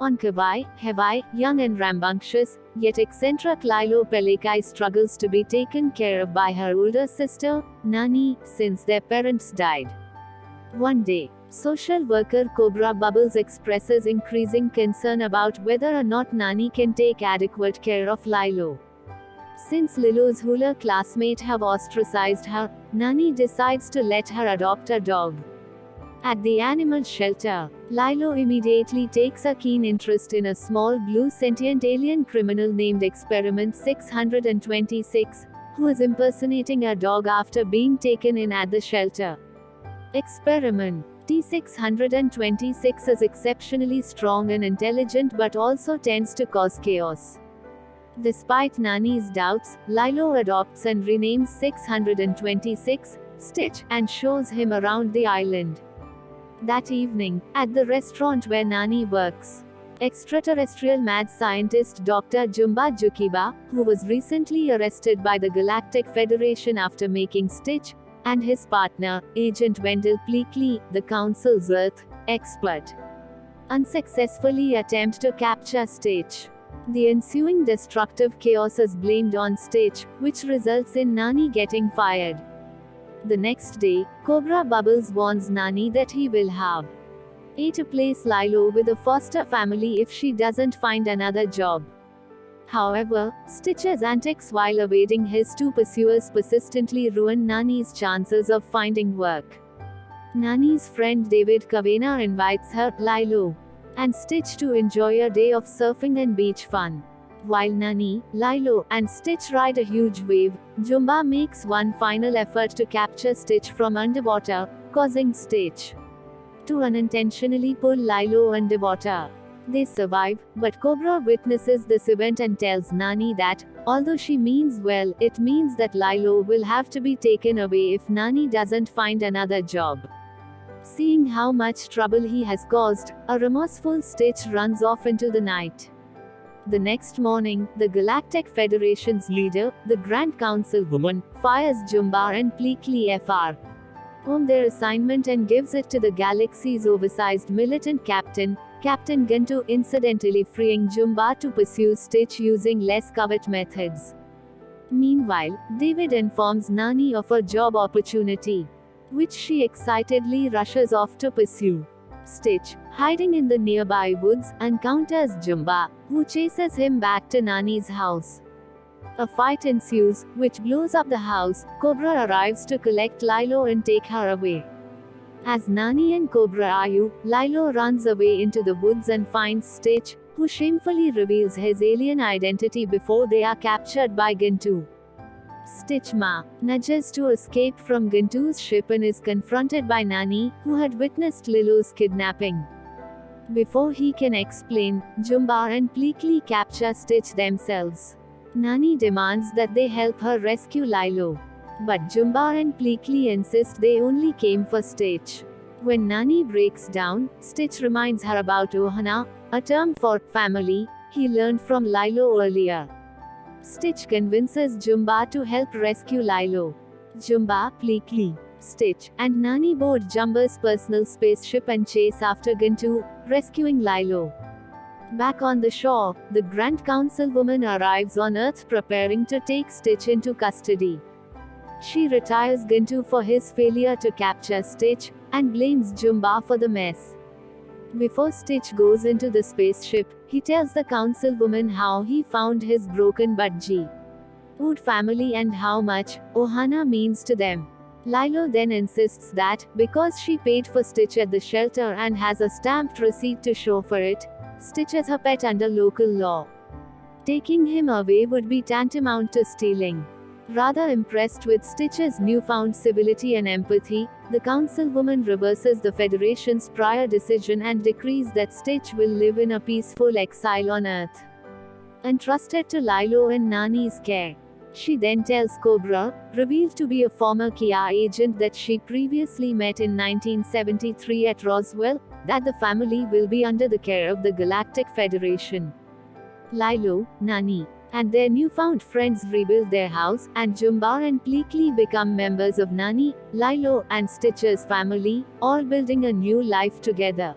On Kawaii, Hawaii, young and rambunctious, yet eccentric Lilo Pelekai struggles to be taken care of by her older sister, Nani, since their parents died. One day, social worker Cobra Bubbles expresses increasing concern about whether or not Nani can take adequate care of Lilo. Since Lilo's hula classmates have ostracized her, Nani decides to let her adopt a dog. At the animal shelter, Lilo immediately takes a keen interest in a small blue sentient alien criminal named Experiment 626, who is impersonating a dog after being taken in at the shelter. Experiment T626 is exceptionally strong and intelligent but also tends to cause chaos. Despite Nani's doubts, Lilo adopts and renames 626, Stitch, and shows him around the island. That evening, at the restaurant where Nani works, extraterrestrial mad scientist Dr. Jumba Jukiba, who was recently arrested by the Galactic Federation after making Stitch, and his partner, Agent Wendell Pleakley, the Council's Earth expert, unsuccessfully attempt to capture Stitch. The ensuing destructive chaos is blamed on Stitch, which results in Nani getting fired. The next day, Cobra Bubbles warns Nani that he will have to place Lilo with a foster family if she doesn't find another job. However, Stitch's antics while evading his two pursuers persistently ruin Nani's chances of finding work. Nani's friend David Kavena invites her, Lilo, and Stitch to enjoy a day of surfing and beach fun. While Nani, Lilo, and Stitch ride a huge wave, Jumba makes one final effort to capture Stitch from underwater, causing Stitch to unintentionally pull Lilo underwater. They survive, but Cobra witnesses this event and tells Nani that, although she means well, it means that Lilo will have to be taken away if Nani doesn't find another job. Seeing how much trouble he has caused, a remorseful Stitch runs off into the night. The next morning, the Galactic Federation's leader, the Grand Council woman, fires Jumba and Pleakley Fr. on their assignment and gives it to the galaxy's oversized militant captain, Captain Guntu, incidentally freeing Jumba to pursue Stitch using less covert methods. Meanwhile, David informs Nani of a job opportunity, which she excitedly rushes off to pursue. Stitch, hiding in the nearby woods, encounters Jumba, who chases him back to Nani's house. A fight ensues, which blows up the house. Cobra arrives to collect Lilo and take her away. As Nani and Cobra argue, Lilo runs away into the woods and finds Stitch, who shamefully reveals his alien identity before they are captured by Guntu. Stitch manages to escape from Guntu's ship and is confronted by Nani, who had witnessed Lilo's kidnapping. Before he can explain, Jumba and Pleakley capture Stitch themselves. Nani demands that they help her rescue Lilo, but Jumba and Pleakley insist they only came for Stitch. When Nani breaks down, Stitch reminds her about Ohana, a term for family he learned from Lilo earlier. Stitch convinces Jumba to help rescue Lilo. Jumba, Pleakley, Stitch, and Nani board Jumba's personal spaceship and chase after Guntu, rescuing Lilo. Back on the shore, the Grand Council woman arrives on Earth preparing to take Stitch into custody. She retires Guntu for his failure to capture Stitch, and blames Jumba for the mess. Before Stitch goes into the spaceship, he tells the councilwoman how he found his broken but G-wood family and how much Ohana means to them. Lilo then insists that, because she paid for Stitch at the shelter and has a stamped receipt to show for it, Stitch is her pet under local law. Taking him away would be tantamount to stealing. Rather impressed with Stitch's newfound civility and empathy, the councilwoman reverses the Federation's prior decision and decrees that Stitch will live in a peaceful exile on Earth, entrusted to Lilo and Nani's care. She then tells Cobra, revealed to be a former Kia agent that she previously met in 1973 at Roswell, that the family will be under the care of the Galactic Federation. Lilo, Nani, and their newfound friends rebuild their house, and Jumba and Pleakley become members of Nani, Lilo, and Stitch's family, all building a new life together.